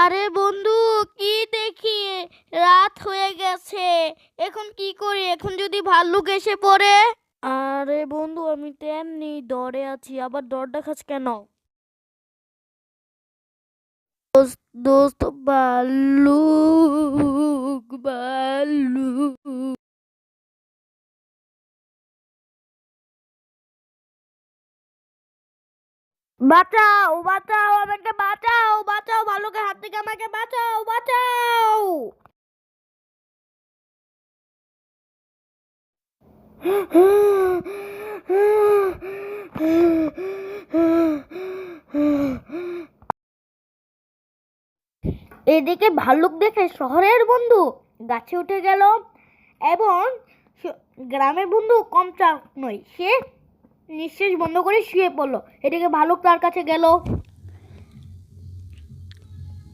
আরে বন্ধু, কি দেখি রাত হয়ে গেছে। এখন কি করি? এখন যদি ভাল্লুক এসে পড়ে? আরে বন্ধু, আমি তো এমনি ডরে আছি, আবার ডর দেখাস কেন? দোস্ত, ভাল্লুক ভাল্লুক। বাঁচাও বাঁচাও, আমাকে বাঁচাও বাঁচাও, ভাল্লুকের হাত থেকে আমাকে বাঁচাও বাঁচাও। এদিকে ভাল্লুক দেখে শহরের বন্ধু গাছে উঠে গেল, এবং গ্রামের বন্ধু কম চালাক নয়, সে নিঃশ্বাস বন্ধ করে শুয়ে পড়লো। এদিকে ভাল্লুক তার কাছে গেল।